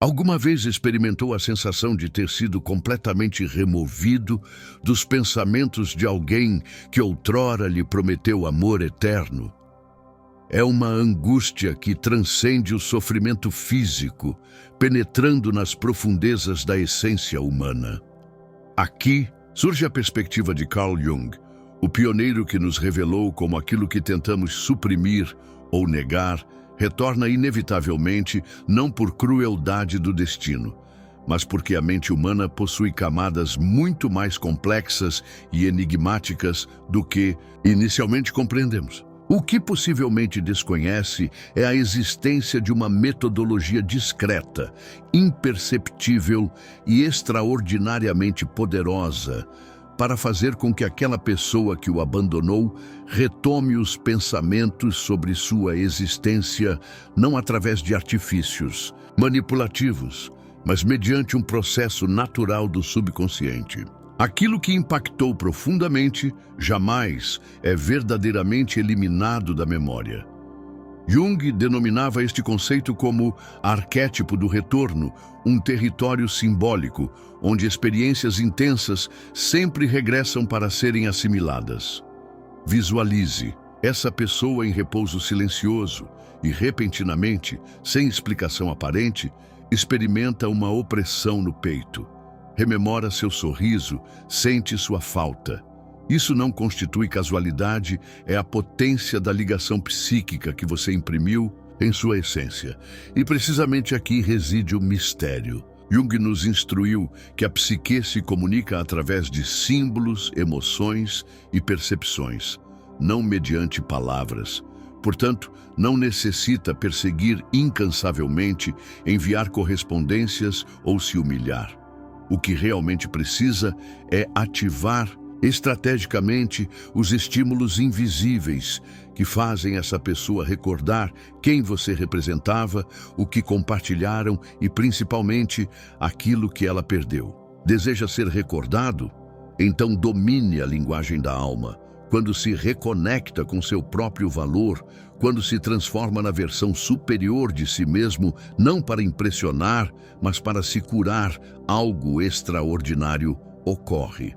Alguma vez experimentou a sensação de ter sido completamente removido dos pensamentos de alguém que outrora lhe prometeu amor eterno? É uma angústia que transcende o sofrimento físico, penetrando nas profundezas da essência humana. Aqui surge a perspectiva de Carl Jung, o pioneiro que nos revelou como aquilo que tentamos suprimir ou negar retorna inevitavelmente não por crueldade do destino, mas porque a mente humana possui camadas muito mais complexas e enigmáticas do que inicialmente compreendemos. O que possivelmente desconhece é a existência de uma metodologia discreta, imperceptível e extraordinariamente poderosa para fazer com que aquela pessoa que o abandonou retome os pensamentos sobre sua existência não através de artifícios manipulativos, mas mediante um processo natural do subconsciente. Aquilo que impactou profundamente jamais é verdadeiramente eliminado da memória. Jung denominava este conceito como arquétipo do retorno, um território simbólico, onde experiências intensas sempre regressam para serem assimiladas. Visualize essa pessoa em repouso silencioso e, repentinamente, sem explicação aparente, experimenta uma opressão no peito. Rememora seu sorriso, sente sua falta. Isso não constitui casualidade, é a potência da ligação psíquica que você imprimiu em sua essência. E precisamente aqui reside o mistério. Jung nos instruiu que a psique se comunica através de símbolos, emoções e percepções, não mediante palavras. Portanto, não necessita perseguir incansavelmente, enviar correspondências ou se humilhar. O que realmente precisa é ativar estrategicamente os estímulos invisíveis que fazem essa pessoa recordar quem você representava, o que compartilharam e, principalmente, aquilo que ela perdeu. Deseja ser recordado? Então domine a linguagem da alma. Quando se reconecta com seu próprio valor, quando se transforma na versão superior de si mesmo, não para impressionar, mas para se curar, algo extraordinário ocorre.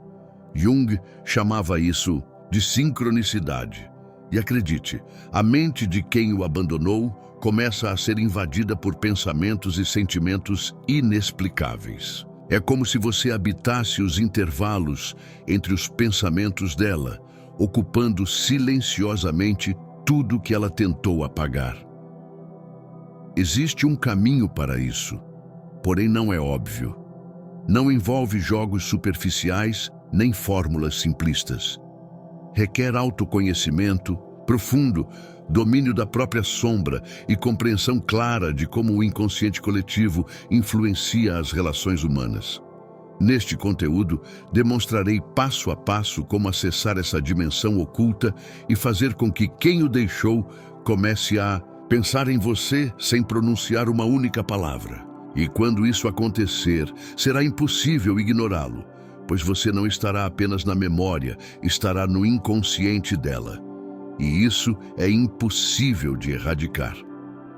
Jung chamava isso de sincronicidade. E acredite, a mente de quem o abandonou começa a ser invadida por pensamentos e sentimentos inexplicáveis. É como se você habitasse os intervalos entre os pensamentos dela, ocupando silenciosamente tudo que ela tentou apagar. Existe um caminho para isso, porém não é óbvio. Não envolve jogos superficiais nem fórmulas simplistas. Requer autoconhecimento profundo, domínio da própria sombra e compreensão clara de como o inconsciente coletivo influencia as relações humanas. Neste conteúdo, demonstrarei passo a passo como acessar essa dimensão oculta e fazer com que quem o deixou comece a pensar em você sem pronunciar uma única palavra. E quando isso acontecer, será impossível ignorá-lo, pois você não estará apenas na memória, estará no inconsciente dela. E isso é impossível de erradicar.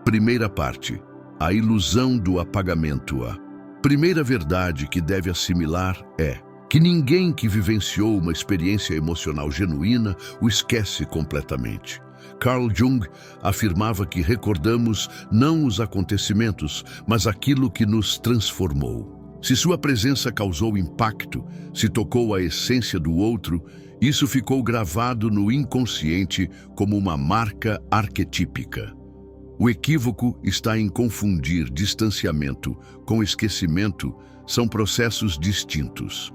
Primeira parte: a ilusão do apagamento. A primeira verdade que deve assimilar é que ninguém que vivenciou uma experiência emocional genuína o esquece completamente. Carl Jung afirmava que recordamos não os acontecimentos, mas aquilo que nos transformou. Se sua presença causou impacto, se tocou a essência do outro, isso ficou gravado no inconsciente como uma marca arquetípica. O equívoco está em confundir distanciamento com esquecimento, são processos distintos.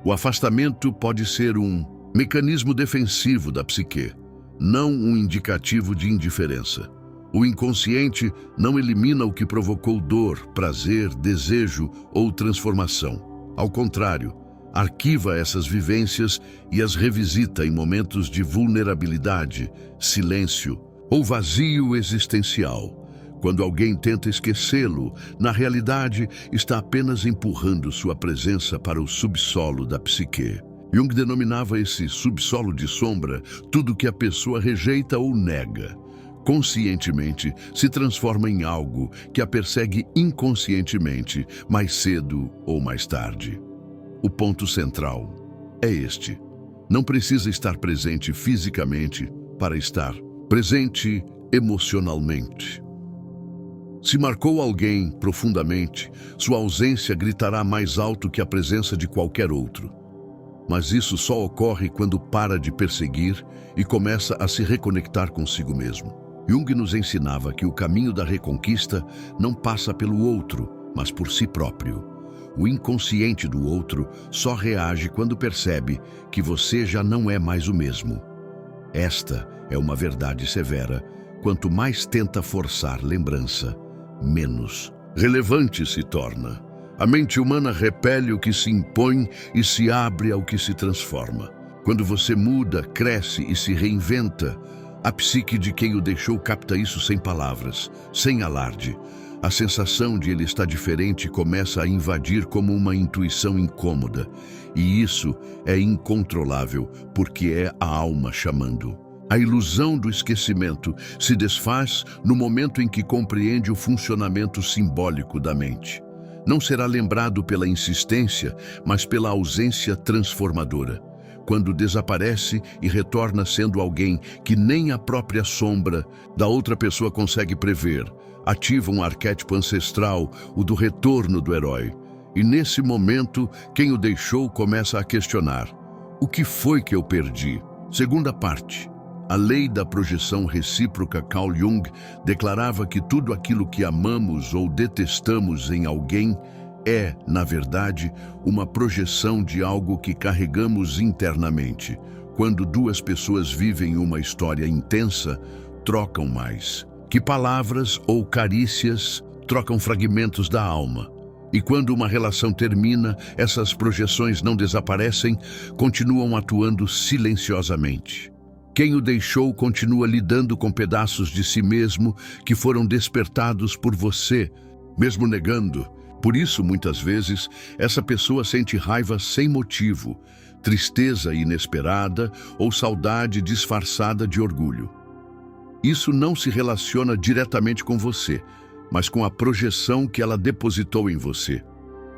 O afastamento pode ser um mecanismo defensivo da psique, não um indicativo de indiferença. O inconsciente não elimina o que provocou dor, prazer, desejo ou transformação. Ao contrário, arquiva essas vivências e as revisita em momentos de vulnerabilidade, silêncio ou vazio existencial. Quando alguém tenta esquecê-lo, na realidade está apenas empurrando sua presença para o subsolo da psique. Jung denominava esse subsolo de sombra tudo que a pessoa rejeita ou nega. conscientemente, se transforma em algo que a persegue inconscientemente, mais cedo ou mais tarde. O ponto central é este: não precisa estar presente fisicamente para estar presente emocionalmente. Se marcou alguém profundamente, sua ausência gritará mais alto que a presença de qualquer outro. Mas isso só ocorre quando para de perseguir e começa a se reconectar consigo mesmo. Jung nos ensinava que o caminho da reconquista não passa pelo outro, mas por si próprio. O inconsciente do outro só reage quando percebe que você já não é mais o mesmo. Esta é uma verdade severa. Quanto mais tenta forçar lembrança, menos relevante se torna. A mente humana repele o que se impõe e se abre ao que se transforma. Quando você muda, cresce e se reinventa, a psique de quem o deixou capta isso sem palavras, sem alarde. A sensação de ele estar diferente começa a invadir como uma intuição incômoda. E isso é incontrolável, porque é a alma chamando. A ilusão do esquecimento se desfaz no momento em que compreende o funcionamento simbólico da mente. Não será lembrado pela insistência, mas pela ausência transformadora. Quando desaparece e retorna sendo alguém que nem a própria sombra da outra pessoa consegue prever, ativa um arquétipo ancestral, o do retorno do herói. E nesse momento, quem o deixou começa a questionar: o que foi que eu perdi? Segunda parte. A lei da projeção recíproca Carl Jung declarava que tudo aquilo que amamos ou detestamos em alguém é, na verdade, uma projeção de algo que carregamos internamente. Quando duas pessoas vivem uma história intensa, trocam mais que palavras ou carícias, trocam fragmentos da alma. E quando uma relação termina, essas projeções não desaparecem, continuam atuando silenciosamente. Quem o deixou continua lidando com pedaços de si mesmo que foram despertados por você, mesmo negando. Por isso, muitas vezes, essa pessoa sente raiva sem motivo, tristeza inesperada ou saudade disfarçada de orgulho. Isso não se relaciona diretamente com você, mas com a projeção que ela depositou em você.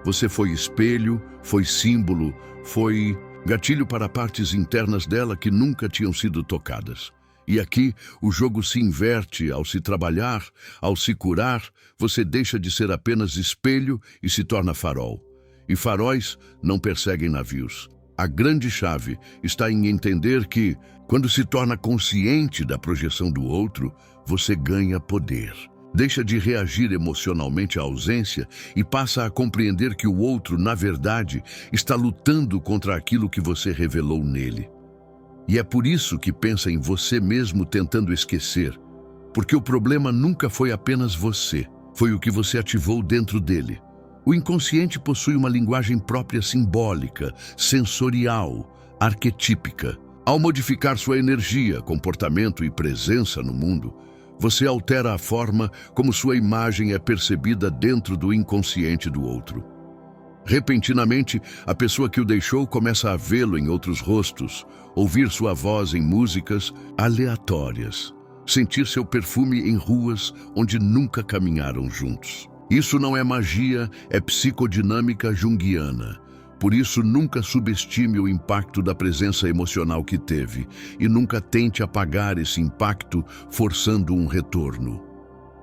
Você foi espelho, foi símbolo, foi gatilho para partes internas dela que nunca tinham sido tocadas. E aqui o jogo se inverte ao se trabalhar, ao se curar, você deixa de ser apenas espelho e se torna farol. E faróis não perseguem navios. A grande chave está em entender que, quando se torna consciente da projeção do outro, você ganha poder. Deixa de reagir emocionalmente à ausência e passa a compreender que o outro, na verdade, está lutando contra aquilo que você revelou nele. E é por isso que pensa em você mesmo tentando esquecer, porque o problema nunca foi apenas você, foi o que você ativou dentro dele. O inconsciente possui uma linguagem própria simbólica, sensorial, arquetípica. Ao modificar sua energia, comportamento e presença no mundo, você altera a forma como sua imagem é percebida dentro do inconsciente do outro. Repentinamente, a pessoa que o deixou começa a vê-lo em outros rostos, ouvir sua voz em músicas aleatórias, sentir seu perfume em ruas onde nunca caminharam juntos. Isso não é magia, é psicodinâmica junguiana. Por isso, nunca subestime o impacto da presença emocional que teve e nunca tente apagar esse impacto forçando um retorno.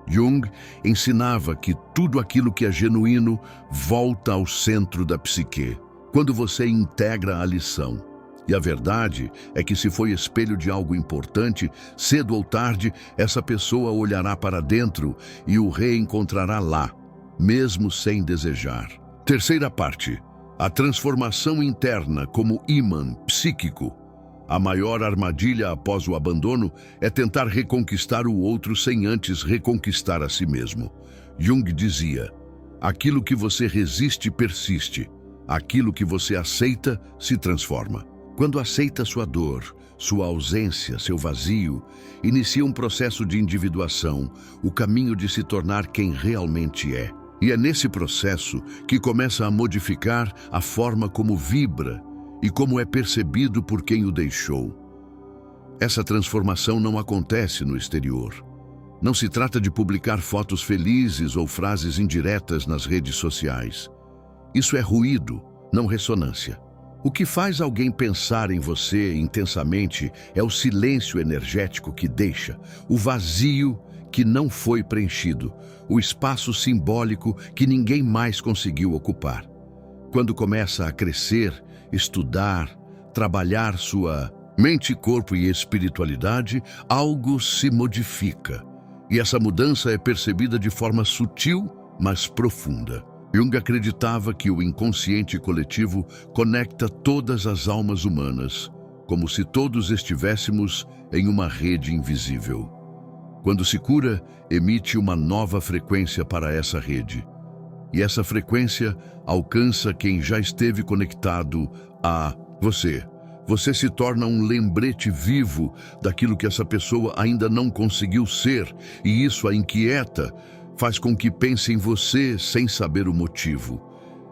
Jung ensinava que tudo aquilo que é genuíno volta ao centro da psique, quando você integra a lição. E a verdade é que se foi espelho de algo importante, cedo ou tarde, essa pessoa olhará para dentro e o reencontrará lá, mesmo sem desejar. Terceira parte. A transformação interna como ímã psíquico. A maior armadilha após o abandono é tentar reconquistar o outro sem antes reconquistar a si mesmo. Jung dizia: aquilo que você resiste persiste, aquilo que você aceita se transforma. Quando aceita sua dor, sua ausência, seu vazio, inicia um processo de individuação, o caminho de se tornar quem realmente é. E é nesse processo que começa a modificar a forma como vibra e como é percebido por quem o deixou. Essa transformação não acontece no exterior. Não se trata de publicar fotos felizes ou frases indiretas nas redes sociais. Isso é ruído, não ressonância. O que faz alguém pensar em você intensamente é o silêncio energético que deixa, o vazio que não foi preenchido, o espaço simbólico que ninguém mais conseguiu ocupar. Quando começa a crescer, estudar, trabalhar sua mente, corpo e espiritualidade, algo se modifica. E essa mudança é percebida de forma sutil, mas profunda. Jung acreditava que o inconsciente coletivo conecta todas as almas humanas, como se todos estivéssemos em uma rede invisível. Quando se cura, emite uma nova frequência para essa rede. E essa frequência alcança quem já esteve conectado a você. Você se torna um lembrete vivo daquilo que essa pessoa ainda não conseguiu ser, e isso a inquieta, faz com que pense em você sem saber o motivo.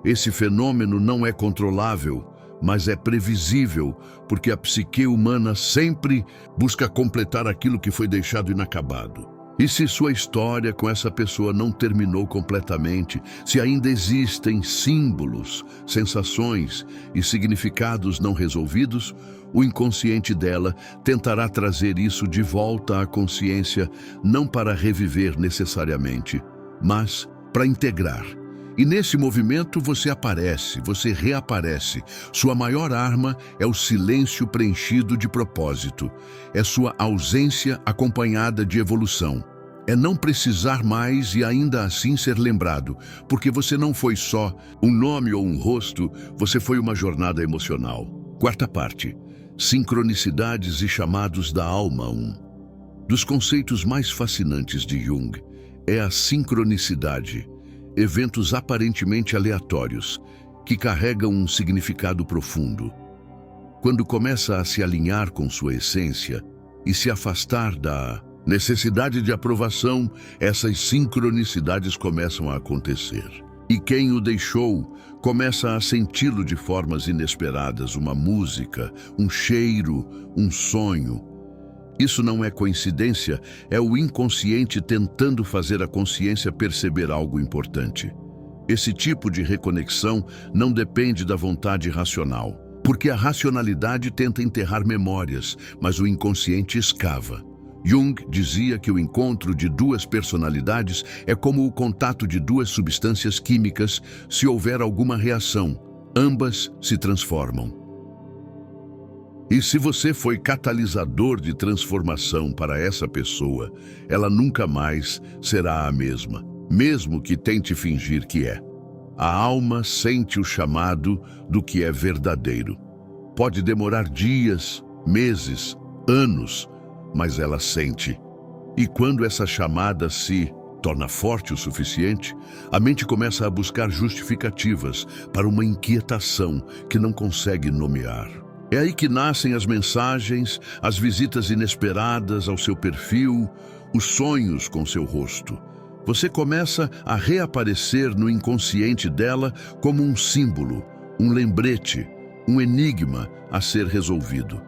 Esse fenômeno não é controlável, mas é previsível, porque a psique humana sempre busca completar aquilo que foi deixado inacabado. E se sua história com essa pessoa não terminou completamente, se ainda existem símbolos, sensações e significados não resolvidos, o inconsciente dela tentará trazer isso de volta à consciência, não para reviver necessariamente, mas para integrar. E nesse movimento você aparece, você reaparece. Sua maior arma é o silêncio preenchido de propósito. É sua ausência acompanhada de evolução. É não precisar mais e ainda assim ser lembrado, porque você não foi só um nome ou um rosto, você foi uma jornada emocional. Quarta parte. Sincronicidades e chamados da alma 1. Dos conceitos mais fascinantes de Jung é a sincronicidade. Eventos aparentemente aleatórios, que carregam um significado profundo. Quando começa a se alinhar com sua essência e se afastar da necessidade de aprovação, essas sincronicidades começam a acontecer. E quem o deixou começa a senti-lo de formas inesperadas, uma música, um cheiro, um sonho. Isso não é coincidência, é o inconsciente tentando fazer a consciência perceber algo importante. Esse tipo de reconexão não depende da vontade racional, porque a racionalidade tenta enterrar memórias, mas o inconsciente escava. Jung dizia que o encontro de duas personalidades é como o contato de duas substâncias químicas. Se houver alguma reação, ambas se transformam. E se você foi catalisador de transformação para essa pessoa, ela nunca mais será a mesma, mesmo que tente fingir que é. A alma sente o chamado do que é verdadeiro. Pode demorar dias, meses, anos, mas ela sente. E quando essa chamada se torna forte o suficiente, a mente começa a buscar justificativas para uma inquietação que não consegue nomear. É aí que nascem as mensagens, as visitas inesperadas ao seu perfil, os sonhos com seu rosto. Você começa a reaparecer no inconsciente dela como um símbolo, um lembrete, um enigma a ser resolvido.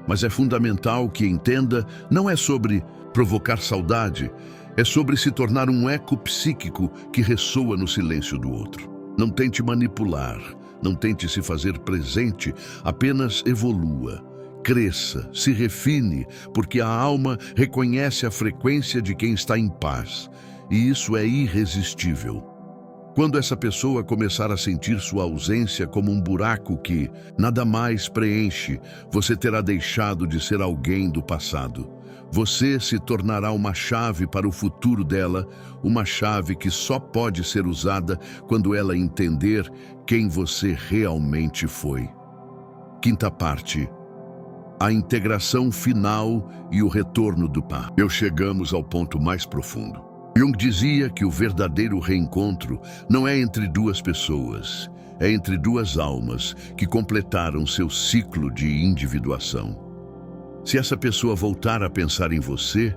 Mas é fundamental que entenda, não é sobre provocar saudade, é sobre se tornar um eco psíquico que ressoa no silêncio do outro. Não tente manipular, não tente se fazer presente, apenas evolua, cresça, se refine, porque a alma reconhece a frequência de quem está em paz, e isso é irresistível. Quando essa pessoa começar a sentir sua ausência como um buraco que nada mais preenche, você terá deixado de ser alguém do passado. Você se tornará uma chave para o futuro dela, uma chave que só pode ser usada quando ela entender quem você realmente foi. Quinta parte. A integração final e o retorno do Pai. Chegamos ao ponto mais profundo. Jung dizia que o verdadeiro reencontro não é entre duas pessoas, é entre duas almas que completaram seu ciclo de individuação. Se essa pessoa voltar a pensar em você,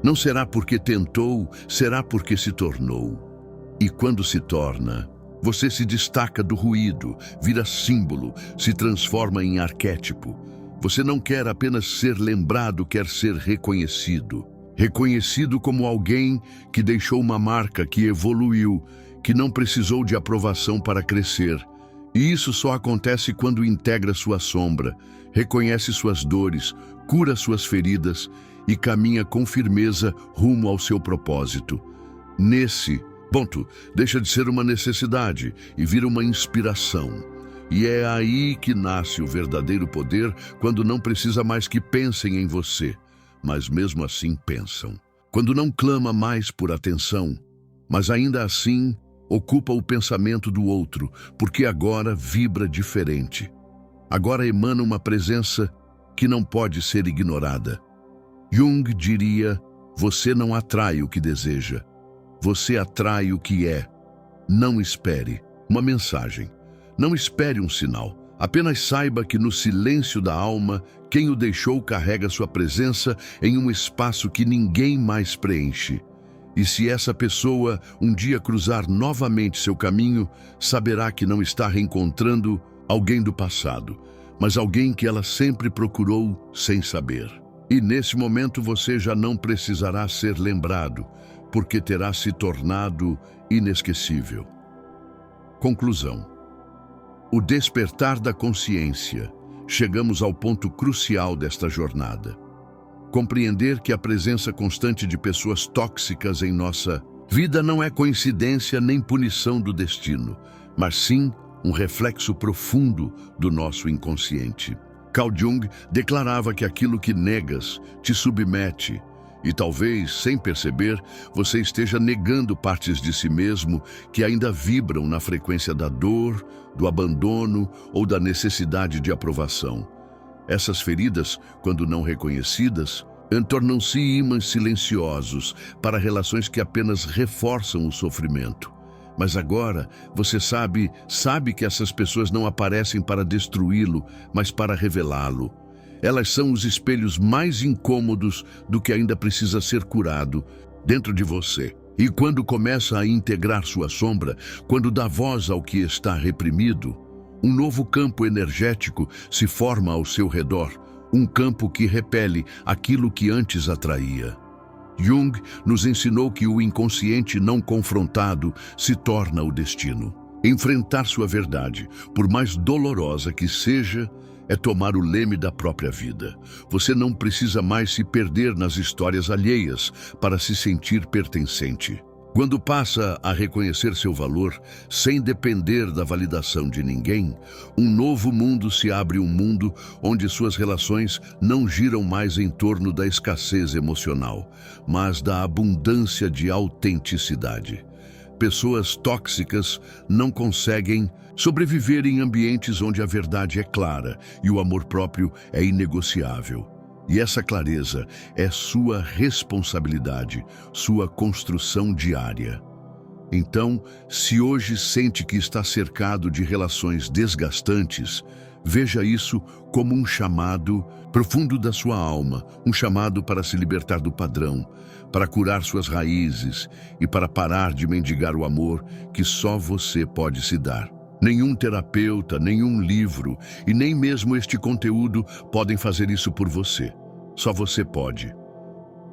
não será porque tentou, será porque se tornou. E quando se torna, você se destaca do ruído, vira símbolo, se transforma em arquétipo. Você não quer apenas ser lembrado, quer ser reconhecido. reconhecido como alguém que deixou uma marca, que evoluiu, que não precisou de aprovação para crescer. E isso só acontece quando integra sua sombra, reconhece suas dores, cura suas feridas e caminha com firmeza rumo ao seu propósito. Nesse ponto, deixa de ser uma necessidade e vira uma inspiração. E é aí que nasce o verdadeiro poder, quando não precisa mais que pensem em você, mas mesmo assim pensam. Quando não clama mais por atenção, mas ainda assim ocupa o pensamento do outro, porque agora vibra diferente. Agora emana uma presença que não pode ser ignorada. Jung diria: você não atrai o que deseja, você atrai o que é. Não espere uma mensagem, não espere um sinal. Apenas saiba que no silêncio da alma, quem o deixou carrega sua presença em um espaço que ninguém mais preenche. E se essa pessoa um dia cruzar novamente seu caminho, saberá que não está reencontrando alguém do passado, mas alguém que ela sempre procurou sem saber. E nesse momento você já não precisará ser lembrado, porque terá se tornado inesquecível. Conclusão. O despertar da consciência. Chegamos ao ponto crucial desta jornada. Compreender que a presença constante de pessoas tóxicas em nossa vida não é coincidência nem punição do destino, mas sim um reflexo profundo do nosso inconsciente. Carl Jung declarava que aquilo que negas te submete, e talvez, sem perceber, você esteja negando partes de si mesmo que ainda vibram na frequência da dor, do abandono ou da necessidade de aprovação. Essas feridas, quando não reconhecidas, tornam-se ímãs silenciosos para relações que apenas reforçam o sofrimento. Mas agora você sabe que essas pessoas não aparecem para destruí-lo, mas para revelá-lo. Elas são os espelhos mais incômodos do que ainda precisa ser curado dentro de você. E quando começa a integrar sua sombra, quando dá voz ao que está reprimido, um novo campo energético se forma ao seu redor, um campo que repele aquilo que antes atraía. Jung nos ensinou que o inconsciente não confrontado se torna o destino. Enfrentar sua verdade, por mais dolorosa que seja, é tomar o leme da própria vida. Você não precisa mais se perder nas histórias alheias para se sentir pertencente. Quando passa a reconhecer seu valor, sem depender da validação de ninguém, um novo mundo se abre, um mundo onde suas relações não giram mais em torno da escassez emocional, mas da abundância de autenticidade. Pessoas tóxicas não conseguem sobreviver em ambientes onde a verdade é clara e o amor próprio é inegociável. E essa clareza é sua responsabilidade, sua construção diária. Então, se hoje sente que está cercado de relações desgastantes, veja isso como um chamado profundo da sua alma, um chamado para se libertar do padrão, para curar suas raízes e para parar de mendigar o amor que só você pode se dar. Nenhum terapeuta, nenhum livro e nem mesmo este conteúdo podem fazer isso por você. Só você pode.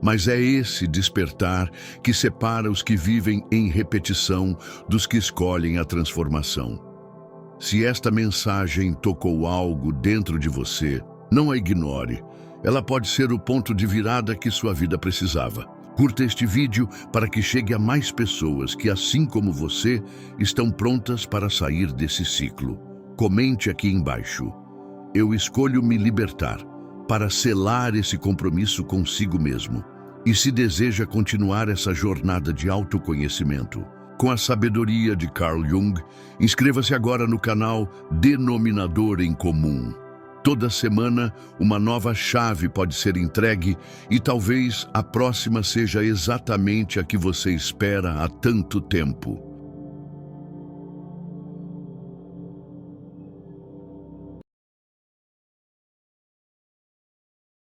Mas é esse despertar que separa os que vivem em repetição dos que escolhem a transformação. Se esta mensagem tocou algo dentro de você, não a ignore. Ela pode ser o ponto de virada que sua vida precisava. Curta este vídeo para que chegue a mais pessoas que, assim como você, estão prontas para sair desse ciclo. Comente aqui embaixo. Eu escolho me libertar para selar esse compromisso consigo mesmo. E se deseja continuar essa jornada de autoconhecimento com a sabedoria de Carl Jung, inscreva-se agora no canal Denominador em Comum. Toda semana, uma nova chave pode ser entregue e talvez a próxima seja exatamente a que você espera há tanto tempo.